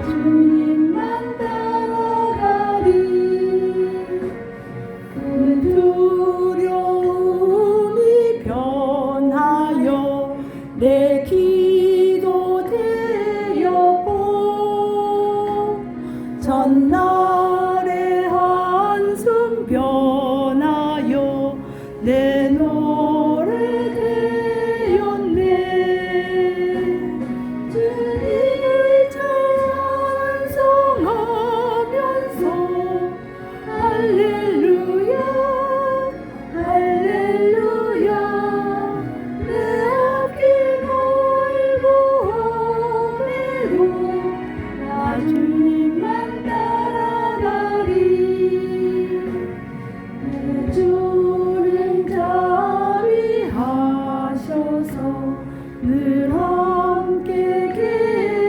주님만 따라가리. 그 두려움이 변하여 내 기도 되었고, 전날의 한숨 변하여 내 노래 되었네. 주님을 찬송하면서 할렐루야 할렐루야. 내 앞길 멀고 험해도 나 주님만 따라가리. 내 주를 자비하셔서 늘 함께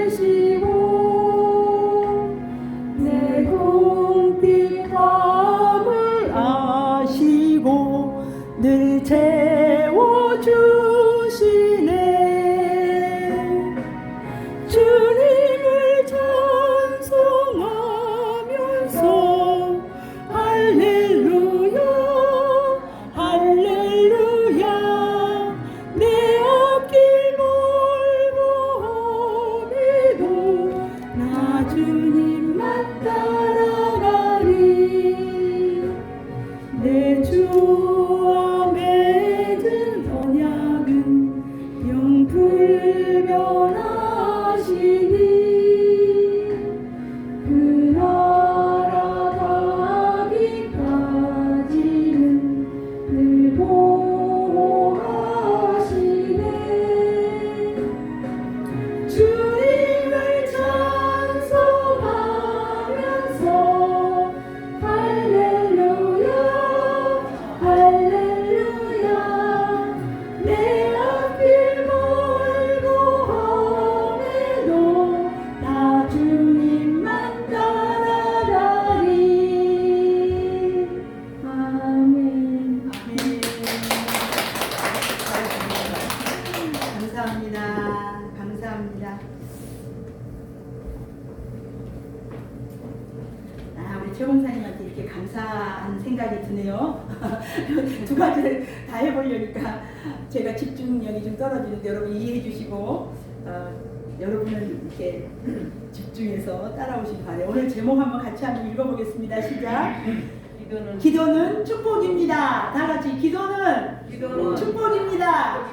계시고, 내 궁핍함을 아시고 늘 채워주시네. 주님을 찬송하면서 할렐루야 할렐루야. 내 앞길 멀고 험해도 나 주님만 따라가리. 내 주와 맺은 언약은 영 불변하시니, 그 나라 가기까지는 늘 보호하시네. 주님을 찬송하면서 할렐루야 할렐루야. 내 앞길 멀고 험해도 나 주님만 따라가리. 아멘. 감사합니다. 감사합니다. 우리 최 목사님한테 이렇게 감사한 생각이 드네요. 두 가지를 다 해보려니까 제가 집중력이 좀 떨어지는데 여러분 이해해 주시고, 여러분은 이렇게 집중해서 따라오시기 바래요. 오늘 제목 한번 같이 한번 읽어보겠습니다. 시작. 기도는 축복입니다. 다 같이 기도는 축복입니다.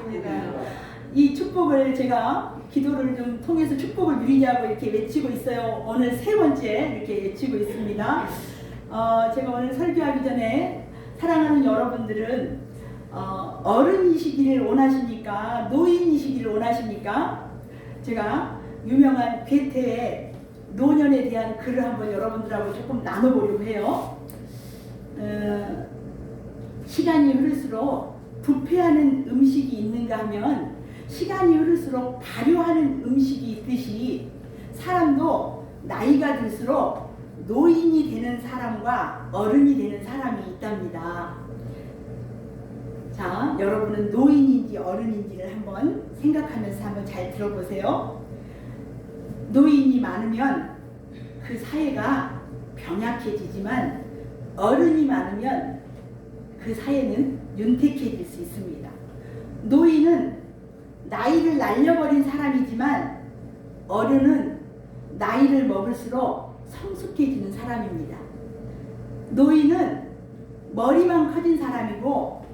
이 축복을 제가 기도를 좀 통해서 축복을 누리자고 이렇게 외치고 있어요. 오늘 세 번째 이렇게 외치고 있습니다. 제가 오늘 설교하기 전에 사랑하는 여러분들은 어른이시기를 원하십니까? 노인이시기를 원하십니까? 제가 유명한 괴테의 노년에 대한 글을 한번 여러분들하고 조금 나눠보려고 해요. 시간이 흐를수록 부패하는 음식이 있는가 하면 시간이 흐를수록 발효하는 음식이 있듯이 사람도 나이가 들수록 노인이 되는 사람과 어른이 되는 사람이 있답니다. 자, 여러분은 노인인지 어른인지를 한번 생각하면서 한번 잘 들어보세요. 노인이 많으면 그 사회가 병약해지지만 어른이 많으면 그 사회는 윤택해질 수 있습니다. 노인은 나이를 날려버린 사람이지만 어른은 나이를 먹을수록 성숙해지는 사람입니다. 노인은 머리만 커진 사람이고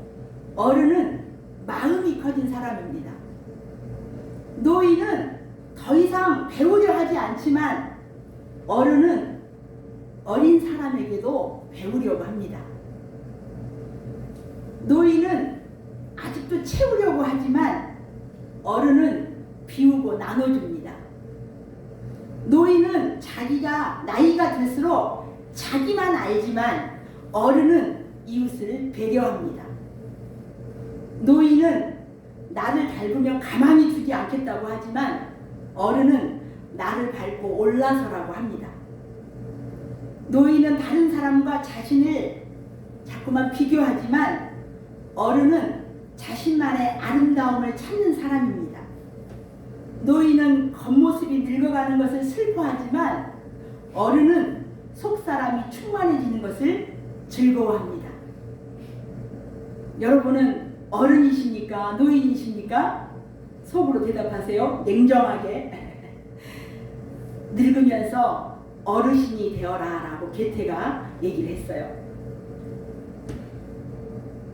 어른은 마음이 커진 사람입니다. 노인은 더 이상 배우려 하지 않지만 어른은 어린 사람에게도 배우려고 합니다. 노인은 아직도 채우려고 하지만 어른은 비우고 나눠줍니다. 노인은 자기가 나이가 들수록 자기만 알지만 어른은 이웃을 배려합니다. 노인은 나를 밟으면 가만히 두지 않겠다고 하지만 어른은 나를 밟고 올라서라고 합니다. 노인은 다른 사람과 자신을 자꾸만 비교하지만 어른은 자신만의 아름다움을 찾는 사람입니다. 노인은 겉모습이 늙어가는 것을 슬퍼하지만 어른은 속사람이 충만해지는 것을 즐거워합니다. 여러분은 어른이십니까? 노인이십니까? 속으로 대답하세요. 냉정하게. 늙으면서 어르신이 되어라 라고 게테가 얘기를 했어요.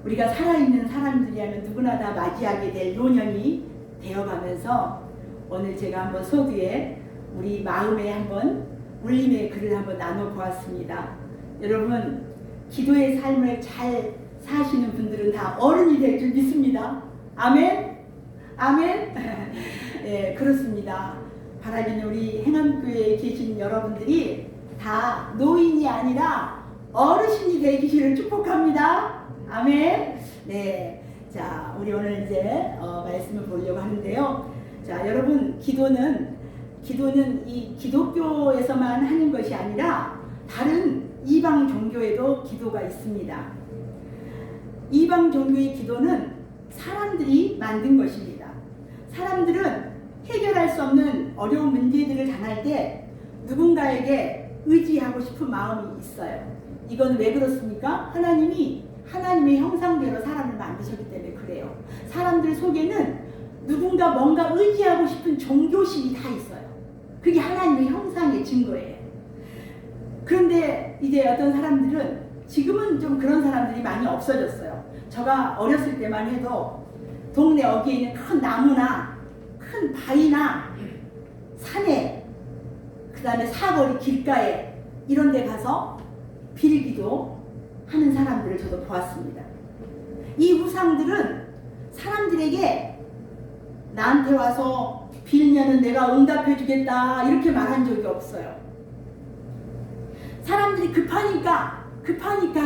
우리가 살아있는 사람들이라면 누구나 다 맞이하게 될 노년이 되어가면서 오늘 제가 한번 소두에 우리 마음에 한번 울림의 글을 한번 나눠보았습니다. 여러분, 기도의 삶을 잘 사시는 분들은 다 어른이 될 줄 믿습니다. 아멘? 아멘? 네, 그렇습니다. 바라기는 우리 행암교회에 계신 여러분들이 다 노인이 아니라 어르신이 되기를 축복합니다. 아멘. 네, 자 우리 오늘 이제 말씀을 보려고 하는데요. 자 여러분, 기도는 이 기독교에서만 하는 것이 아니라 다른 이방 종교에도 기도가 있습니다. 이방 종교의 기도는 사람들이 만든 것입니다. 사람들은 해결할 수 없는 어려운 문제들을 당할 때 누군가에게 의지하고 싶은 마음이 있어요. 이건 왜 그렇습니까? 하나님이 하나님의 형상대로 사람을 만드셨기 때문에 그래요. 사람들 속에는 누군가 뭔가 의지하고 싶은 종교심이 다 있어요. 그게 하나님의 형상의 증거예요. 그런데 이제 어떤 사람들은 지금은 좀 그런 사람들이 많이 없어졌어요. 제가 어렸을 때만 해도 동네 어귀에 있는 큰 나무나 큰 바위나 산에, 그 다음에 사거리 길가에 이런 데 가서 빌기도 하는 사람들을 저도 보았습니다. 이 우상들은 사람들에게 나한테 와서 빌면은 내가 응답해 주겠다 이렇게 말한 적이 없어요. 사람들이 급하니까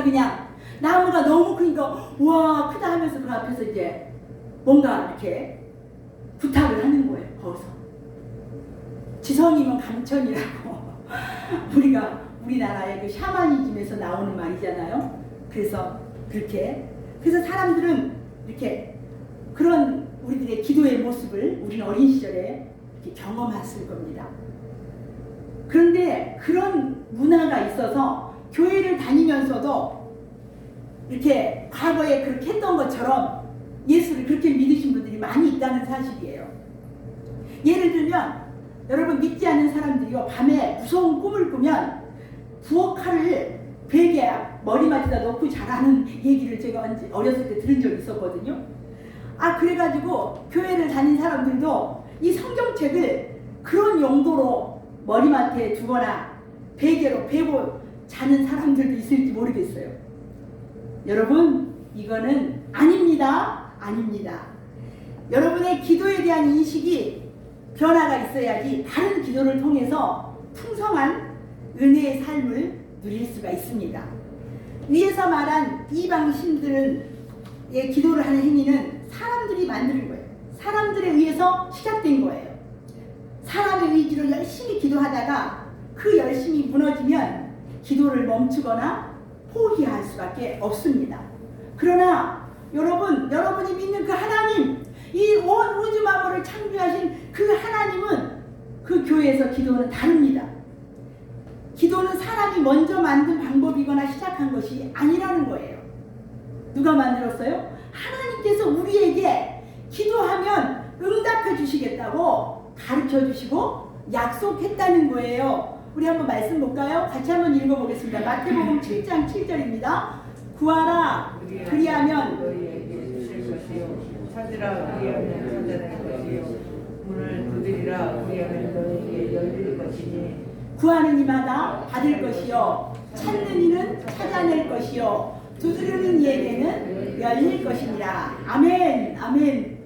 그냥 나무가 너무 크니까 와 크다 하면서 그 앞에서 이제 뭔가 이렇게 부탁을 하는 거예요. 거기서 지성이면 감천이라고 우리나라의 그 샤머니즘에서 나오는 말이잖아요. 그래서 사람들은 이렇게 그런 우리들의 기도의 모습을 우리는 어린 시절에 이렇게 경험했을 겁니다. 그런데 그런 문화가 있어서 교회를 다니면서도 이렇게 과거에 그렇게 했던 것처럼 예수를 그렇게 믿으신 분들이 많이 있다는 사실이에요. 예를 들면 여러분, 믿지 않는 사람들이요, 밤에 무서운 꿈을 꾸면 부엌칼을 베개 머리맡에다 놓고 자라는 얘기를 제가 어렸을 때 들은 적이 있었거든요. 그래가지고 교회를 다닌 사람들도 이 성경책을 그런 용도로 머리맡에 두거나 베개로 베고 자는 사람들도 있을지 모르겠어요. 여러분, 이거는 아닙니다. 여러분의 기도에 대한 인식이 변화가 있어야지 다른 기도를 통해서 풍성한 은혜의 삶을 누릴 수가 있습니다. 위에서 말한 이방 신들의 기도를 하는 행위는 사람들이 만드는 거예요. 사람들에 의해서 시작된 거예요. 사람의 의지로 열심히 기도하다가 그 열심이 무너지면 기도를 멈추거나 포기할 수밖에 없습니다. 그러나 여러분이 믿는 그 하나님, 이 온 우주 만물을 창조하신 그 하나님은 그 교회에서 기도는 다릅니다. 기도는 사람이 먼저 만든 방법이거나 시작한 것이 아니라는 거예요. 누가 만들었어요? 하나님께서 우리에게 기도하면 응답해 주시겠다고 가르쳐 주시고 약속했다는 거예요. 우리 한번 말씀 볼까요? 같이 한번 읽어보겠습니다. 마태복음 7장 7절입니다. 구하라 그리하면 너희에게 주실 것이요 찾으라 그리하면 찾아낼 것이요 문을 두드리라 그리하면 너희에게 열릴 것이니 구하는 이마다 받을 것이요 찾는 이는 찾아낼 것이요 두드리는 이에게는 열릴 것이니라. 아멘.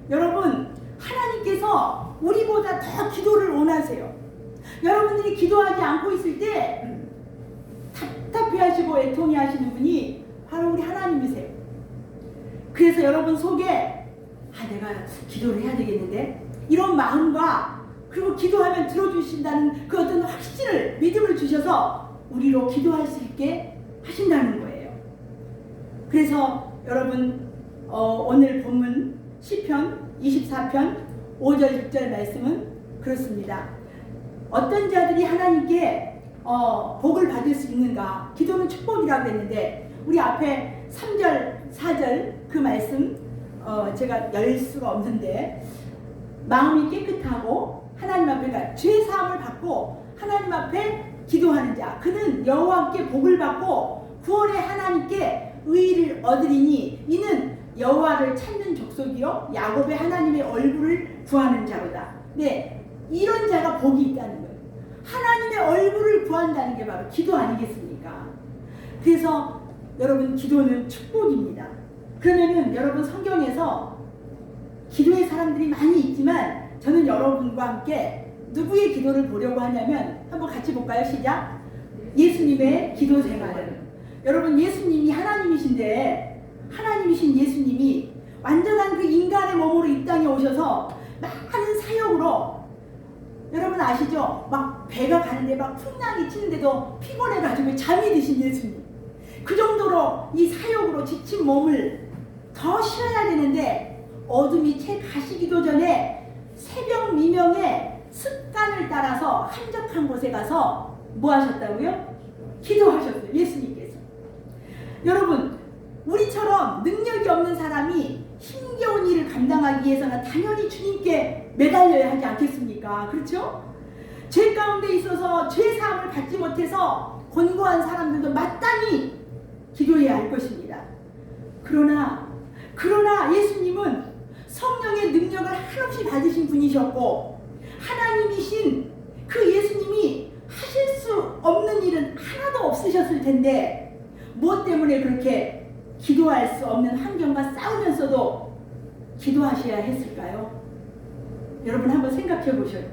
여러분, 하나님께서 우리보다 더 기도를 원하세요. 여러분들이 기도하지 않고 있을 때 답답해하시고 애통해하시는 분이 바로 우리 하나님이세요. 그래서 여러분 속에 내가 기도를 해야 되겠는데 이런 마음과 그리고 기도하면 들어주신다는 그 어떤 확신을, 믿음을 주셔서 우리로 기도할 수 있게 하신다는 거예요. 그래서 여러분 오늘 본문 시편 24편 5절 6절 말씀은 그렇습니다. 어떤 자들이 하나님께 복을 받을 수 있는가? 기도는 축복이라고 했는데 우리 앞에 3절 4절 그 말씀 제가 열 수가 없는데 마음이 깨끗하고 하나님 앞에 그러니까 죄 사함을 받고 하나님 앞에 기도하는 자 그는 여호와께 복을 받고 구원의 하나님께 의를 얻으리니 이는 여호와를 찾는 족속이요 야곱의 하나님의 얼굴을 구하는 자로다. 네, 이런 자가 복이 있다는 거예요. 하나님의 얼굴을 구한다는 게 바로 기도 아니겠습니까? 그래서 여러분 기도는 축복입니다. 그러면은 여러분 성경에서 기도의 사람들이 많이 있지만 저는 여러분과 함께 누구의 기도를 보려고 하냐면 한번 같이 볼까요? 시작. 예수님의 기도 생활을. 여러분 예수님이 하나님이신데 하나님이신 예수님이 완전한 그 인간의 몸으로 이 땅에 오셔서 많은 사역으로 여러분 아시죠? 막 배가 가는데 막 풍랑이 치는데도 피곤해가지고 잠이 드신 예수님. 그 정도로 이 사역으로 지친 몸을 더 쉬어야 되는데 어둠이 채 가시기도 전에 새벽 미명에 습관을 따라서 한적한 곳에 가서 뭐 하셨다고요? 기도하셨어요. 예수님께서. 여러분 우리처럼 능력이 없는 사람이 힘겨운 일을 감당하기 위해서는 당연히 주님께 매달려야 하지 않겠습니까? 그렇죠? 죄 가운데 있어서 죄 사함을 받지 못해서 곤고한 사람들도 마땅히 기도해야 할 것입니다. 그러나 예수님은 성령의 능력을 한없이 받으신 분이셨고 하나님이신 그 예수님이 하실 수 없는 일은 하나도 없으셨을 텐데 무엇 때문에 그렇게 기도할 수 없는 환경과 싸우면서도 기도하셔야 했을까요? 여러분 한번 생각해 보셔요.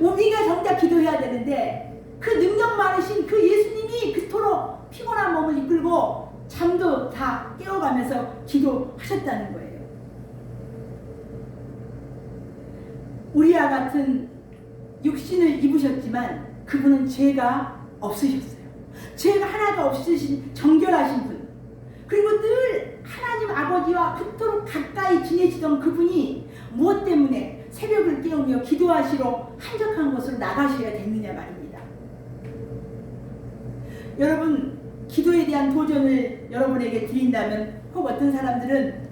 우리가 정작 기도해야 되는데 그 능력 많으신 그 예수님이 그토록 피곤한 몸을 이끌고 잠도 다 깨워가면서 기도하셨다는 거예요. 우리와 같은 육신을 입으셨지만 그분은 죄가 없으셨어요. 죄가 하나도 없으신 정결하신 분. 그리고 늘 하나님 아버지와 그토록 가까이 지내시던 그분이 무엇 때문에 새벽을 깨우며 기도하시러 한적한 곳으로 나가셔야 됐느냐 말입니다. 여러분 기도에 대한 도전을 여러분에게 드린다면 혹 어떤 사람들은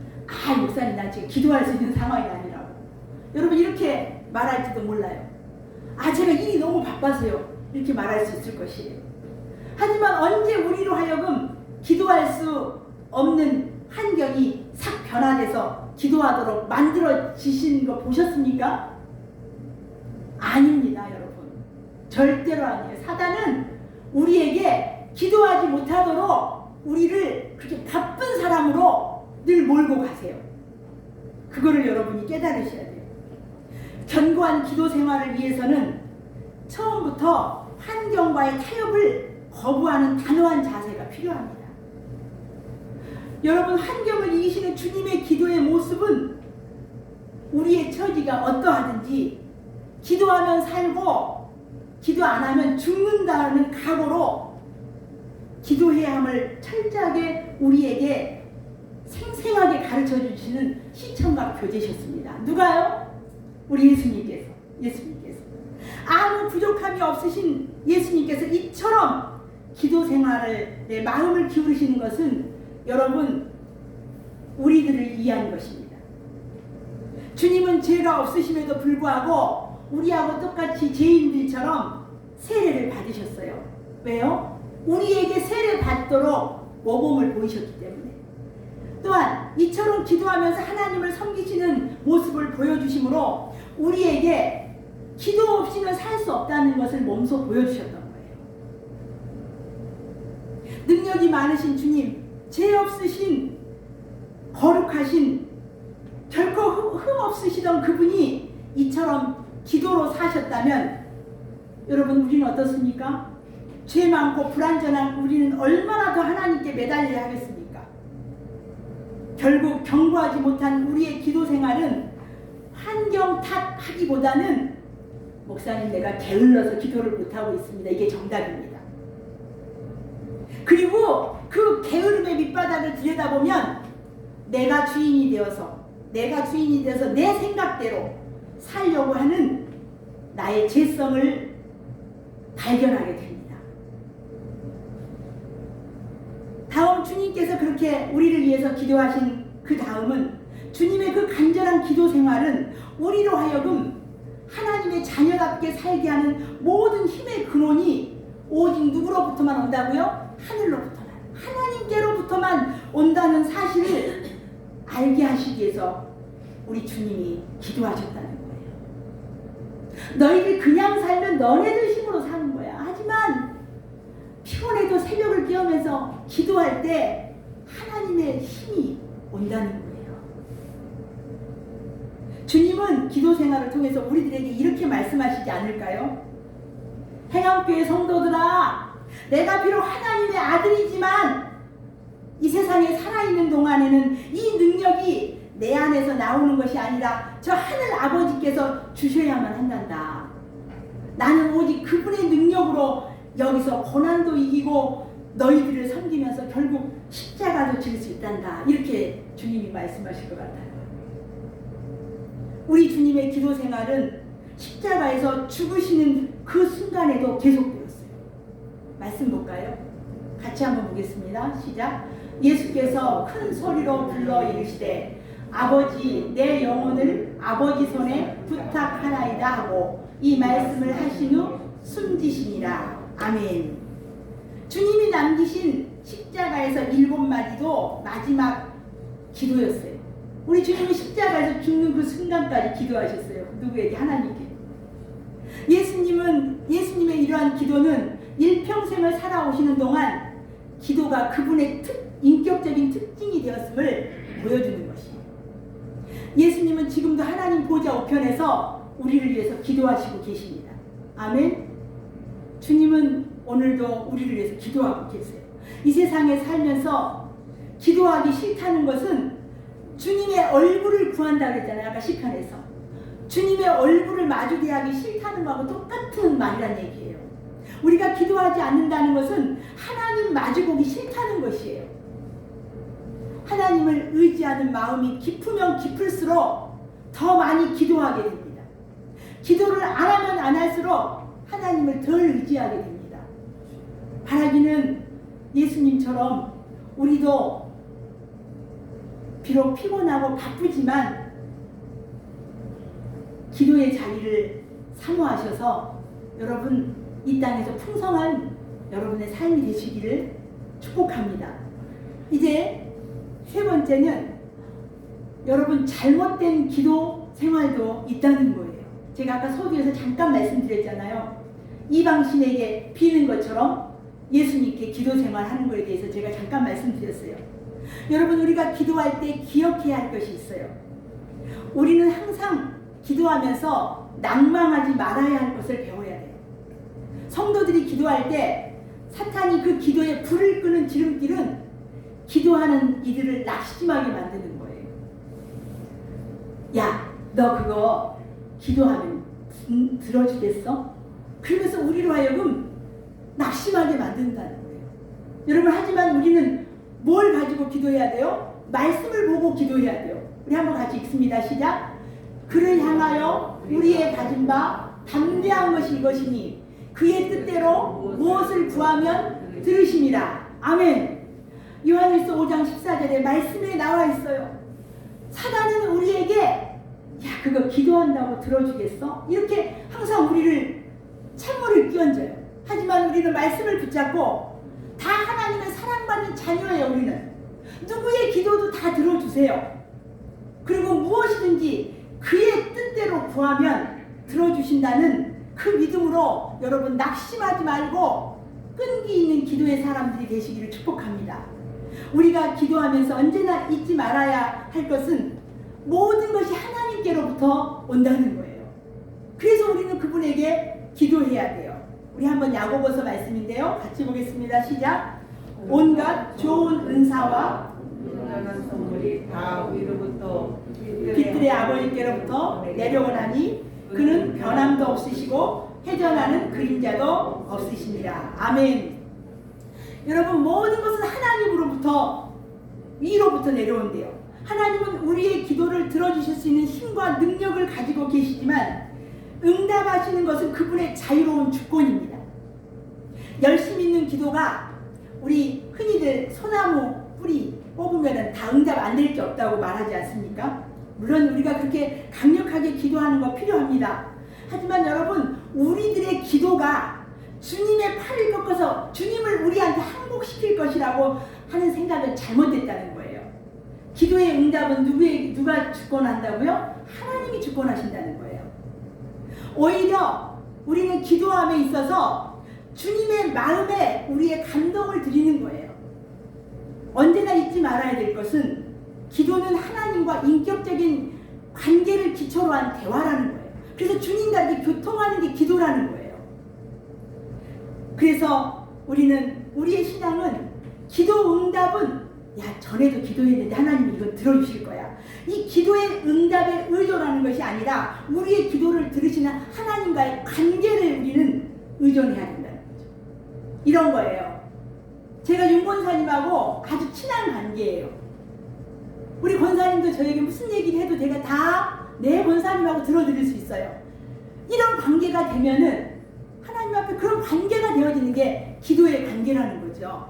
목사님 나 지금 기도할 수 있는 상황이 아니라고 여러분 이렇게 말할지도 몰라요. 제가 일이 너무 바빠서요 이렇게 말할 수 있을 것이에요. 하지만 언제 우리로 하여금 기도할 수 없는 환경이 싹 변화돼서 기도하도록 만들어지신 거 보셨습니까? 아닙니다 여러분. 절대로 아니에요. 사단은 우리에게 기도하지 못하도록 우리를 그렇게 바쁜 사람으로 늘 몰고 가세요. 그거를 여러분이 깨달으셔야 돼요. 견고한 기도 생활을 위해서는 처음부터 환경과의 타협을 거부하는 단호한 자세가 필요합니다. 여러분 환경을 이기시는 주님의 기도의 모습은 우리의 처지가 어떠하든지 기도하면 살고 기도 안 하면 죽는다는 각오로 기도해야 함을 철저하게 우리에게 생생하게 가르쳐 주시는 시청각 교재셨습니다. 누가요? 우리 예수님께서. 아무 부족함이 없으신 예수님께서 이처럼 기도 생활에 마음을 기울이시는 것은 여러분 우리들을 위한 것입니다. 주님은 죄가 없으심에도 불구하고 우리하고 똑같이 죄인들처럼 세례를 받으셨어요. 왜요? 우리에게 세례 받도록 모범을 보이셨기 때문에. 또한 이처럼 기도하면서 하나님을 섬기시는 모습을 보여주심으로 우리에게 기도 없이는 살 수 없다는 것을 몸소 보여주셨던 거예요. 능력이 많으신 주님, 죄 없으신 거룩하신 결코 흠 없으시던 그분이 이처럼 기도로 사셨다면 여러분 우리는 어떻습니까? 죄 많고 불완전한 우리는 얼마나 더 하나님께 매달려야 하겠습니까? 결국 견고하지 못한 우리의 기도 생활은 환경 탓하기보다는 목사님 내가 게을러서 기도를 못하고 있습니다. 이게 정답입니다. 그리고 그 게으름의 밑바닥을 들여다보면 내가 주인이 되어서 내가 주인이 돼서 내 생각대로 살려고 하는 나의 죄성을 발견하게 됩니다. 다음 주님께서 그렇게 우리를 위해서 기도하신 그 다음은 주님의 그 간절한 기도 생활은 우리로 하여금 하나님의 자녀답게 살게 하는 모든 힘의 근원이 오직 누구로부터만 온다고요? 하늘로부터만, 하나님께로부터만 온다는 사실을 알게 하시기 위해서 우리 주님이 기도하셨다는 거예요. 너희들 그냥 살면 너네들 힘으로 사는 거야. 하지만 피곤해도 새벽을 깨우면서 기도할 때 하나님의 힘이 온다는 거예요. 주님은 기도 생활을 통해서 우리들에게 이렇게 말씀하시지 않을까요? 행암교회 성도들아, 내가 비록 하나님의 아들이지만 이 세상에 살아있는 동안에는 이 능력이 내 안에서 나오는 것이 아니라 저 하늘 아버지께서 주셔야만 한단다. 나는 오직 그분의 능력으로 여기서 고난도 이기고 너희들을 섬기면서 결국 십자가도 질 수 있단다. 이렇게 주님이 말씀하실 것 같아요. 우리 주님의 기도 생활은 십자가에서 죽으시는 그 순간에도 계속되었어요. 말씀 볼까요? 같이 한번 보겠습니다. 시작. 예수께서 큰 소리로 불러 이르시되 아버지 내 영혼을 아버지 손에 부탁하나이다 하고 이 말씀을 하신 후 숨지시니라. 아멘. 주님이 남기신 십자가에서 7마디도 마지막 기도였어요. 우리 주님이 십자가에서 죽는 그 순간까지 기도하셨어요. 누구에게? 하나님께. 예수님의 이러한 기도는 일평생을 살아오시는 동안 기도가 그분의 인격적인 특징이 되었음을 보여주는 것이에요. 예수님은 지금도 하나님 보좌 우편에서 우리를 위해서 기도하시고 계십니다. 아멘. 주님은 오늘도 우리를 위해서 기도하고 계세요. 이 세상에 살면서 기도하기 싫다는 것은 주님의 얼굴을 구한다고 했잖아요. 아까 시편에서. 주님의 얼굴을 마주대하기 싫다는 거하고 똑같은 말이란 얘기예요. 우리가 기도하지 않는다는 것은 하나님 마주보기 싫다는 것이에요. 하나님을 의지하는 마음이 깊으면 깊을수록 더 많이 기도하게 됩니다. 기도를 안 하면 안 할수록 하나님을 덜 의지하게 됩니다. 바라기는 예수님처럼 우리도 비록 피곤하고 바쁘지만 기도의 자리를 사모하셔서 여러분 이 땅에서 풍성한 여러분의 삶이 되시기를 축복합니다. 이제 세 번째는 여러분 잘못된 기도 생활도 있다는 거예요. 제가 아까 소두에서 잠깐 말씀드렸잖아요. 이방신에게 비는 것처럼 예수님께 기도 생활하는 것에 대해서 제가 잠깐 말씀드렸어요. 여러분 우리가 기도할 때 기억해야 할 것이 있어요. 우리는 항상 기도하면서 낭망하지 말아야 할 것을 배워야 돼요. 성도들이 기도할 때 사탄이 그 기도에 불을 끄는 지름길은 기도하는 이들을 낙심하게 만드는 거예요. 야, 너 그거 기도하면 들어주겠어? 그러면서 우리로 하여금 낙심하게 만든다는 거예요. 여러분 하지만 우리는 뭘 가지고 기도해야 돼요? 말씀을 보고 기도해야 돼요. 우리 한번 같이 읽습니다. 시작. 그를 향하여 우리의 가진 바 담대한 것이 이것이니 그의 뜻대로 무엇을 구하면 들으심이라. 아멘. 요한일서 5장 14절에 말씀에 나와 있어요. 사단은 우리에게 야 그거 기도한다고 들어주겠어? 이렇게 항상 우리를 찬물을 끼얹어요. 하지만 우리는 말씀을 붙잡고 다 하나님의 사랑받는 자녀예요. 우리는 누구의 기도도 다 들어주세요. 그리고 무엇이든지 그의 뜻대로 구하면 들어주신다는 그 믿음으로 여러분 낙심하지 말고 끈기 있는 기도의 사람들이 되시기를 축복합니다. 우리가 기도하면서 언제나 잊지 말아야 할 것은 모든 것이 하나님께로부터 온다는 거예요. 그래서 우리는 그분에게 기도해야 돼요. 우리 한번 야고보서 말씀인데요. 같이 보겠습니다. 시작. 온갖 좋은 은사와 온전한 선물이 다 위로부터 빛들의 아버지께로부터 내려오나니 그는 변함도 없으시고 회전하는 그림자도 없으십니다. 아멘. 여러분 모든 것은 하나님으로부터 위로부터 내려온대요. 하나님은 우리의 기도를 들어주실 수 있는 힘과 능력을 가지고 계시지만 응답하시는 것은 그분의 자유로운 주권입니다. 열심 있는 기도가 우리 흔히들 소나무 뿌리 뽑으면 다 응답 안 될 게 없다고 말하지 않습니까? 물론 우리가 그렇게 강력하게 기도하는 거 필요합니다. 하지만 여러분, 우리들의 기도가 주님의 팔을 꺾어서 주님을 우리한테 항복시킬 것이라고 하는 생각은 잘못됐다는 거예요. 기도의 응답은 누가 주권한다고요? 하나님이 주권하신다는 거예요. 오히려 우리는 기도함에 있어서 주님의 마음에 우리의 감동을 드리는 거예요. 언제나 잊지 말아야 될 것은 기도는 하나님과 인격적인 관계를 기초로 한 대화라는 거예요. 그래서 주님과 이렇게 교통하는 게 기도라는 거예요. 그래서 우리의 신앙은 기도 응답은 전에도 기도했는데 하나님이 이거 들어주실 거야. 이 기도의 응답에 의존하는 것이 아니라 우리의 기도를 들으시는 하나님과의 관계를 우리는 의존해야 된다는 거죠. 이런 거예요. 제가 윤 권사님하고 아주 친한 관계예요. 우리 권사님도 저에게 무슨 얘기를 해도 제가 다 내 권사님하고 들어드릴 수 있어요. 이런 관계가 되면은 하나님 앞에 그런 관계가 되어지는 게 기도의 관계라는 거죠.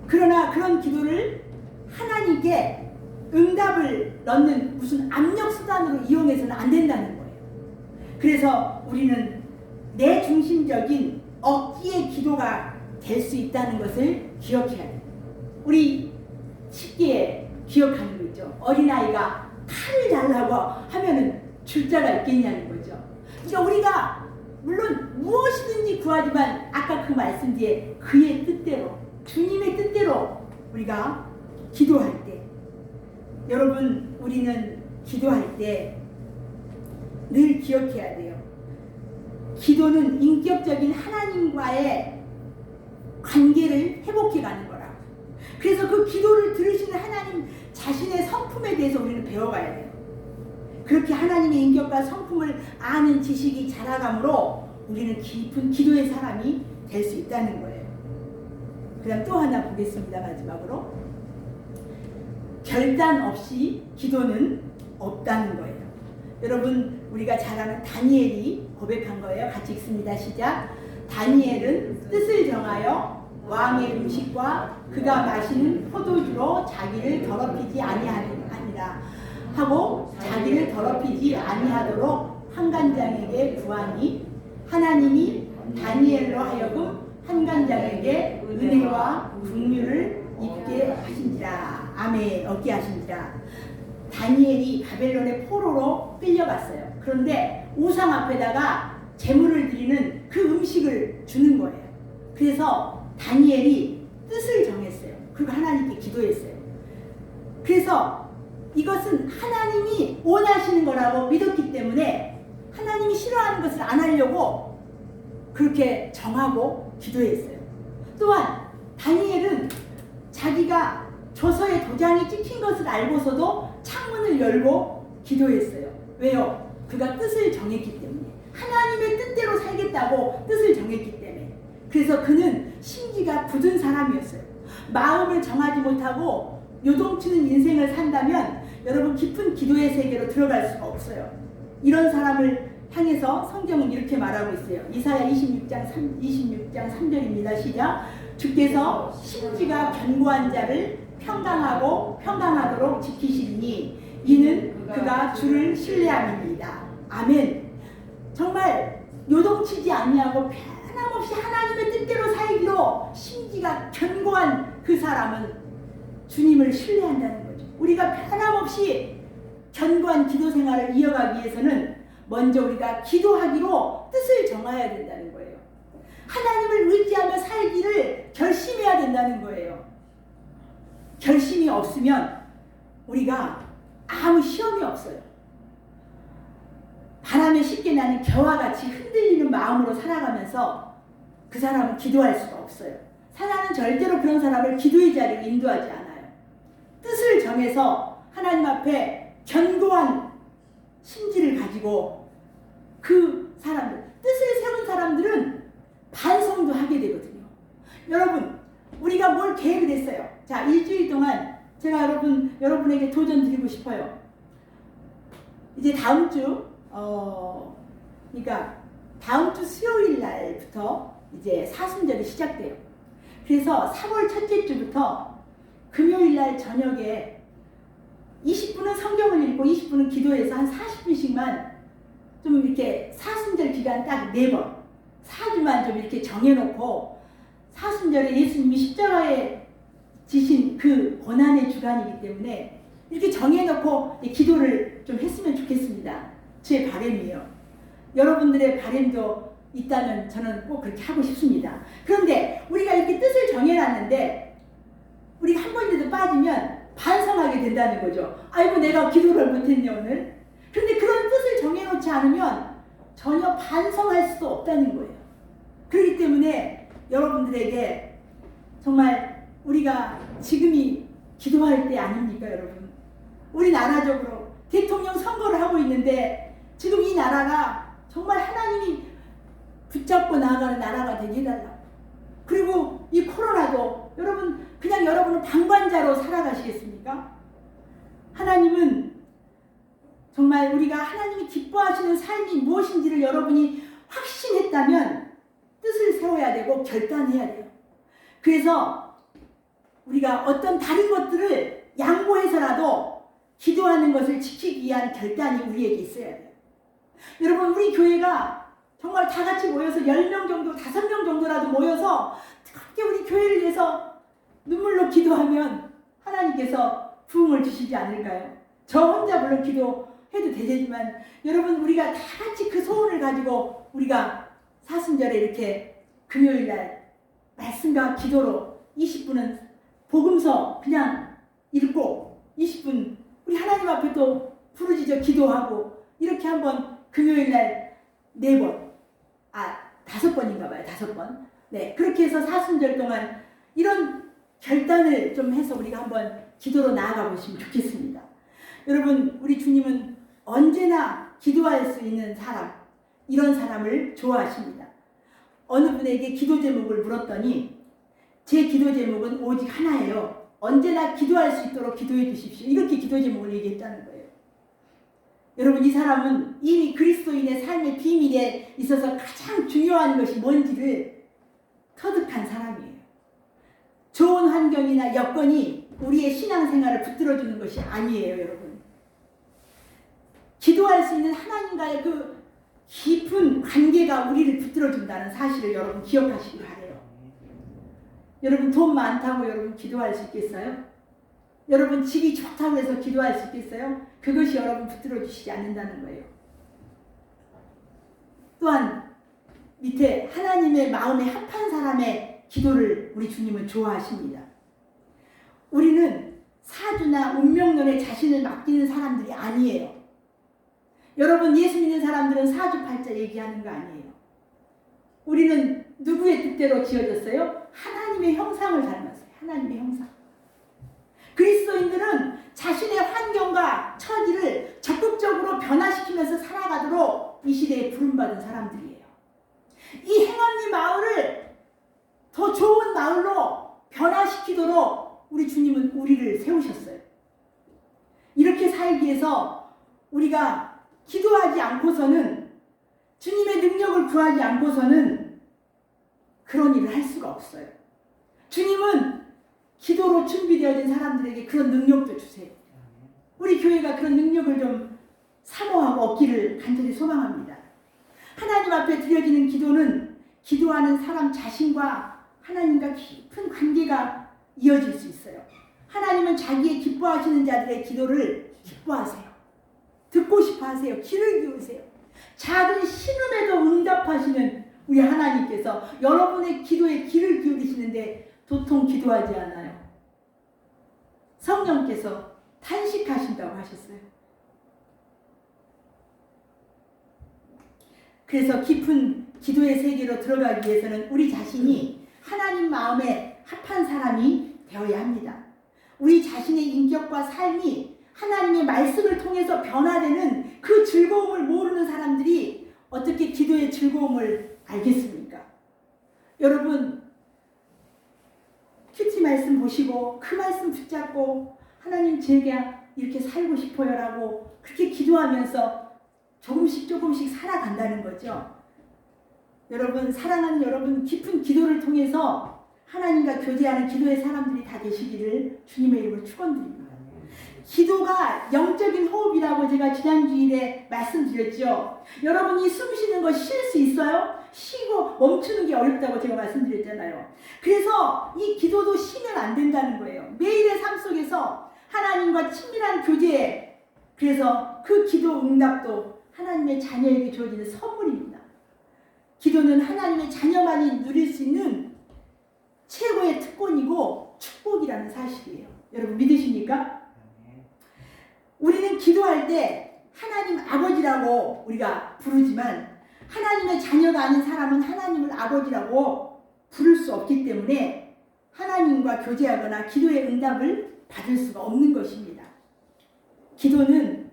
그러나 그런 기도를 하나님께 응답을 넣는 무슨 압력 수단으로 이용해서는 안 된다는 거예요. 그래서 우리는 내 중심적인 억지의 기도가 될 수 있다는 것을 기억해야 돼요. 우리 쉽게 기억하는 거 있죠. 어린아이가 칼을 달라고 하면은 줄 자가 있겠냐는 거죠. 그러니까 우리가 물론 무엇이든지 구하지만 아까 그 말씀 뒤에 그의 뜻대로, 주님의 뜻대로 우리가 기도할 때, 여러분, 우리는 기도할 때 늘 기억해야 돼요. 기도는 인격적인 하나님과의 관계를 회복해가는 거라. 그래서 그 기도를 들으시는 하나님 자신의 성품에 대해서 우리는 배워가야 돼요. 그렇게 하나님의 인격과 성품을 아는 지식이 자라감으로 우리는 깊은 기도의 사람이 될 수 있다는 거예요. 그 다음 또 하나 보겠습니다. 마지막으로, 결단 없이 기도는 없다는 거예요. 여러분, 우리가 잘 아는 다니엘이 고백한 거예요. 같이 읽습니다. 시작. 다니엘은 뜻을 정하여 왕의 음식과 그가 마시는 포도주로 자기를 더럽히지 아니하니라 하고 자기를 더럽히지 아니하도록 환관장에게 구하니 하나님이 다니엘로 하여금 환관장에게 은혜와 긍휼을 입게 하신지라. 아멘. 얻게 하신지라. 다니엘이 바벨론의 포로로 끌려갔어요. 그런데 우상 앞에다가 제물을 드리는 그 음식을 주는 거예요. 그래서 다니엘이 뜻을 정했어요. 그리고 하나님께 기도했어요. 그래서 이것은 하나님이 원하시는 거라고 믿었기 때문에 하나님이 싫어하는 것을 안 하려고 그렇게 정하고 기도했어요. 또한 다니엘은 자기가 조서에 도장이 찍힌 것을 알고서도 창문을 열고 기도했어요. 왜요? 그가 뜻을 정했기 때문에. 하나님의 뜻대로 살겠다고 뜻을 정했기 때문에. 그래서 그는 심지가 굳은 사람이었어요. 마음을 정하지 못하고 요동치는 인생을 산다면 여러분, 깊은 기도의 세계로 들어갈 수가 없어요. 이런 사람을 향해서 성경은 이렇게 말하고 있어요. 이사야 26장 3절입니다. 시작. 주께서 심지가 견고한 자를 평강하도록 지키시니 이는 그가 주를 신뢰함입니다. 아멘. 정말 요동치지 아니하고 변함없이 하나님의 뜻대로 살기로 심지가 견고한 그 사람은 주님을 신뢰한다는 거죠. 우리가 변함없이 견고한 기도 생활을 이어가기 위해서는 먼저 우리가 기도하기로 뜻을 정해야 된다는 거예요. 하나님을 의지하며 살기를 결심해야 된다는 거예요. 결심이 없으면 우리가 아무 시험이 없어요. 바람에 쉽게 나는 겨와 같이 흔들리는 마음으로 살아가면서 그 사람은 기도할 수가 없어요. 하나님은 절대로 그런 사람을 기도의 자리로 인도하지 않아요. 뜻을 정해서 하나님 앞에 견고한 심지를 가지고 그 사람들, 뜻을 세운 사람들은 반성도 하게 되거든요. 여러분, 우리가 뭘 계획을 했어요. 자, 일주일 동안 제가 여러분에게 도전 드리고 싶어요. 이제 다음 주, 그러니까 다음 주 수요일 날부터 이제 사순절이 시작돼요. 그래서 3월 첫째 주부터 금요일 날 저녁에 20분은 성경을 읽고 20분은 기도해서 한 40분씩만 좀 이렇게 사순절 기간 딱 4번, 4주만 좀 이렇게 정해놓고 사순절에 예수님이 십자가에 지신 그 고난의 주간이기 때문에 이렇게 정해놓고 기도를 좀 했으면 좋겠습니다. 제 바람이에요. 여러분들의 바람도 있다면 저는 꼭 그렇게 하고 싶습니다. 그런데 우리가 이렇게 뜻을 정해놨는데 우리가 한 번이라도 빠지면 반성하게 된다는 거죠. 아이고 내가 기도를 못했네 오늘. 그런데 그런 뜻을 정해놓지 않으면 전혀 반성할 수도 없다는 거예요. 그렇기 때문에 여러분들에게 정말 우리가 지금이 기도할 때 아닙니까 여러분? 우리나라적으로 대통령 선거를 하고 있는데 지금 이 나라가 정말 하나님이 붙잡고 나아가는 나라가 되게 해달라고. 그리고 이 코로나도 여러분 그냥 여러분은 방관자로 살아가시겠습니까? 하나님은 정말 우리가 하나님이 기뻐하시는 삶이 무엇인지를 여러분이 확신했다면 뜻을 세워야 되고 결단해야 돼요. 그래서 우리가 어떤 다른 것들을 양보해서라도 기도하는 것을 지키기 위한 결단이 우리에게 있어야 돼요. 여러분 우리 교회가 정말 다 같이 모여서 10명 정도, 5명 정도라도 모여서 뜨겁게 우리 교회를 위해서 눈물로 기도하면 하나님께서 부흥을 주시지 않을까요? 저 혼자 물론 기도해도 되지만 여러분 우리가 다 같이 그 소원을 가지고 우리가 사순절에 이렇게 금요일날 말씀과 기도로 20분은 복음서 그냥 읽고 20분 우리 하나님 앞에 또 부르짖어 기도하고 이렇게 한번 금요일날 4번 5번인가 봐요. 5번. 네, 그렇게 해서 사순절 동안 이런 결단을 좀 해서 우리가 한번 기도로 나아가 보시면 좋겠습니다. 여러분 우리 주님은 언제나 기도할 수 있는 사람, 이런 사람을 좋아하십니다. 어느 분에게 기도 제목을 물었더니 제 기도 제목은 오직 하나예요. 언제나 기도할 수 있도록 기도해 주십시오. 이렇게 기도 제목을 얘기했다는 거예요. 여러분 이 사람은 이미 그리스도인의 삶의 비밀에 있어서 가장 중요한 것이 뭔지를 터득한 사람이에요. 좋은 환경이나 여건이 우리의 신앙생활을 붙들어주는 것이 아니에요. 여러분 기도할 수 있는 하나님과의 그 깊은 관계가 우리를 붙들어준다는 사실을 여러분 기억하시기 바래요. 여러분 돈 많다고 여러분 기도할 수 있겠어요? 여러분 집이 좋다고 해서 기도할 수 있겠어요? 그것이 여러분 붙들어주시지 않는다는 거예요. 또한 밑에 하나님의 마음에 합한 사람의 기도를 우리 주님은 좋아하십니다. 우리는 사주나 운명론에 자신을 맡기는 사람들이 아니에요. 여러분 예수 믿는 사람들은 사주팔자 얘기하는 거 아니에요. 우리는 누구의 뜻대로 지어졌어요? 하나님의 형상을 닮았어요. 하나님의 형상. 그리스도인들은 자신의 환경과 처지를 적극적으로 변화시키면서 살아가도록 이 시대에 부름받은 사람들이에요. 이 행언리 마을을 더 좋은 마을로 변화시키도록 우리 주님은 우리를 세우셨어요. 이렇게 살기 위해서 우리가 기도하지 않고서는 주님의 능력을 구하지 않고서는 그런 일을 할 수가 없어요. 주님은 기도로 준비되어진 사람들에게 그런 능력도 주세요. 우리 교회가 그런 능력을 좀 사모하고 얻기를 간절히 소망합니다. 하나님 앞에 드려지는 기도는 기도하는 사람 자신과 하나님과 깊은 관계가 이어질 수 있어요. 하나님은 자기의 기뻐하시는 자들의 기도를 기뻐하세요. 듣고 싶어 하세요. 귀를 기울이세요. 작은 신음에도 응답하시는 우리 하나님께서 여러분의 기도에 귀를 기울이시는데 도통 기도하지 않아요. 성령께서 탄식하신다고 하셨어요. 그래서 깊은 기도의 세계로 들어가기 위해서는 우리 자신이 하나님 마음에 합한 사람이 되어야 합니다. 우리 자신의 인격과 삶이 하나님의 말씀을 통해서 변화되는 그 즐거움을 모르는 사람들이 어떻게 기도의 즐거움을 알겠습니까? 여러분 큐티 말씀 보시고 그 말씀 붙잡고 하나님 제가 이렇게 살고 싶어요라고 그렇게 기도하면서 조금씩 살아간다는 거죠. 여러분, 사랑하는 여러분, 깊은 기도를 통해서 하나님과 교제하는 기도의 사람들이 다 되시기를 주님의 이름으로 축원드립니다. 기도가 영적인 호흡이라고 제가 지난주일에 말씀드렸죠. 여러분이 숨 쉬는 거 쉴 수 있어요? 쉬고 멈추는 게 어렵다고 제가 말씀드렸잖아요. 그래서 이 기도도 쉬면 안 된다는 거예요. 매일의 삶 속에서 하나님과 친밀한 교제, 그래서 그 기도 응답도 하나님의 자녀에게 주어지는 선물입니다. 기도는 하나님의 자녀만이 누릴 수 있는 최고의 특권이고 축복이라는 사실이에요. 여러분 믿으십니까? 우리는 기도할 때 하나님 아버지라고 우리가 부르지만 하나님의 자녀가 아닌 사람은 하나님을 아버지라고 부를 수 없기 때문에 하나님과 교제하거나 기도의 응답을 받을 수가 없는 것입니다. 기도는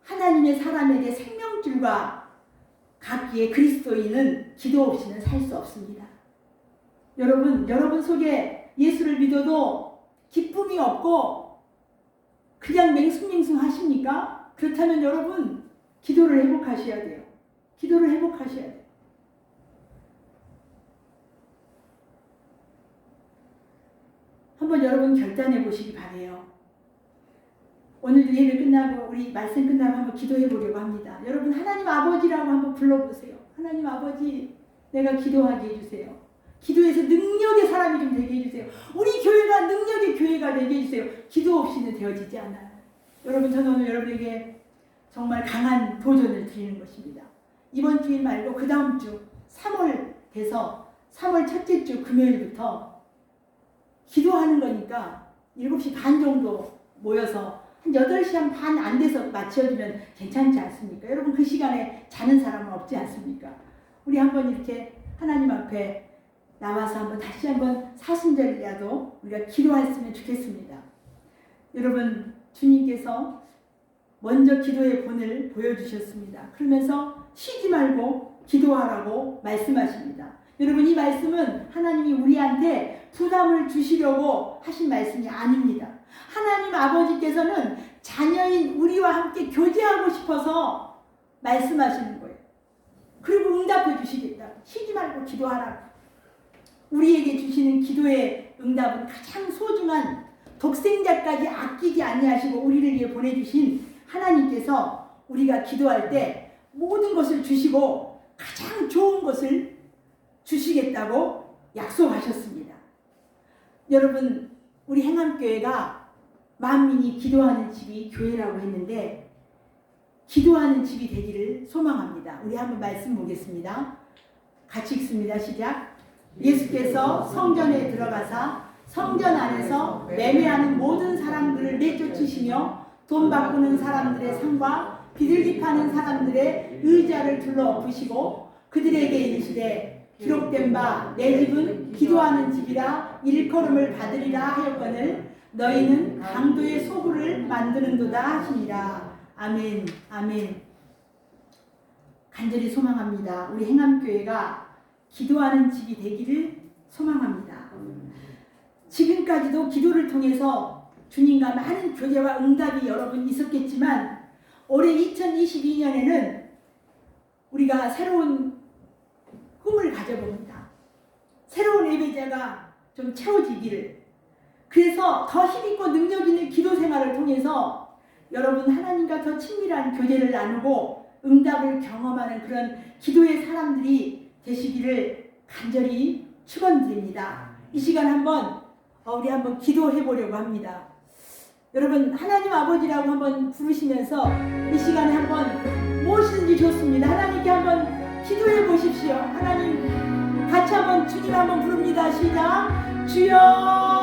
하나님의 사람에게 생명줄과 같기에 그리스도인은 기도 없이는 살 수 없습니다. 여러분 속에 예수를 믿어도 기쁨이 없고 그냥 맹숭맹숭 하십니까? 그렇다면 여러분 기도를 회복하셔야 돼요. 기도를 회복하셔야 돼요. 한번 여러분 결단해 보시기 바래요. 오늘 예배 끝나고 우리 말씀 끝나고 한번 기도해 보려고 합니다. 여러분 하나님 아버지라고 한번 불러보세요. 하나님 아버지, 내가 기도하게 해주세요. 기도에서 능력의 사람이 좀 되게 해주세요. 우리 교회가 능력의 교회가 되게 해주세요. 기도 없이는 되어지지 않아요. 여러분, 저는 오늘 여러분에게 정말 강한 도전을 드리는 것입니다. 이번 주일 말고 그 다음 주 3월 돼서 3월 첫째 주 금요일부터 기도하는 거니까 7시 반 정도 모여서 한 8시 반 안 돼서 맞춰주면 괜찮지 않습니까? 여러분 그 시간에 자는 사람은 없지 않습니까? 우리 한번 이렇게 하나님 앞에 나와서 한번 다시 한번 사순절이라도 우리가 기도했으면 좋겠습니다. 여러분, 주님께서 먼저 기도의 본을 보여주셨습니다. 그러면서 쉬지 말고 기도하라고 말씀하십니다. 여러분, 이 말씀은 하나님이 우리한테 부담을 주시려고 하신 말씀이 아닙니다. 하나님 아버지께서는 자녀인 우리와 함께 교제하고 싶어서 말씀하시는 거예요. 그리고 응답해 주시겠다. 쉬지 말고 기도하라고. 우리에게 주시는 기도의 응답은 가장 소중한 독생자까지 아끼지 아니하시고 우리를 위해 보내주신 하나님께서 우리가 기도할 때 모든 것을 주시고 가장 좋은 것을 주시겠다고 약속하셨습니다. 여러분, 우리 행암교회가 만민이 기도하는 집이 교회라고 했는데 기도하는 집이 되기를 소망합니다. 우리 한번 말씀 보겠습니다. 같이 읽습니다. 시작. 예수께서 성전에 들어가사 성전 안에서 매매하는 모든 사람들을 내쫓으시며 돈 바꾸는 사람들의 상과 비둘기 파는 사람들의 의자를 둘러 엎으시고 그들에게 이르시되 기록된 바 내 집은 기도하는 집이라 일컬음을 받으리라 하였거늘 너희는 강도의 소굴을 만드는도다 하시니라. 아멘. 아멘. 간절히 소망합니다. 우리 행암교회가 기도하는 집이 되기를 소망합니다. 지금까지도 기도를 통해서 주님과 많은 교제와 응답이 여러분 있었겠지만 올해 2022년에는 우리가 새로운 꿈을 가져봅니다. 새로운 예배자가 좀 채워지기를. 그래서 더 힘있고 능력 있는 기도 생활을 통해서 여러분 하나님과 더 친밀한 교제를 나누고 응답을 경험하는 그런 기도의 사람들이 되시기를 간절히 축원드립니다. 이 시간 한번 우리 한번 기도해 보려고 합니다. 여러분 하나님 아버지라고 한번 부르시면서 이 시간에 한번 무엇이든지 좋습니다. 하나님께 한번 기도해 보십시오. 하나님 같이 한번 주님 한번 부릅니다. 시작. 주여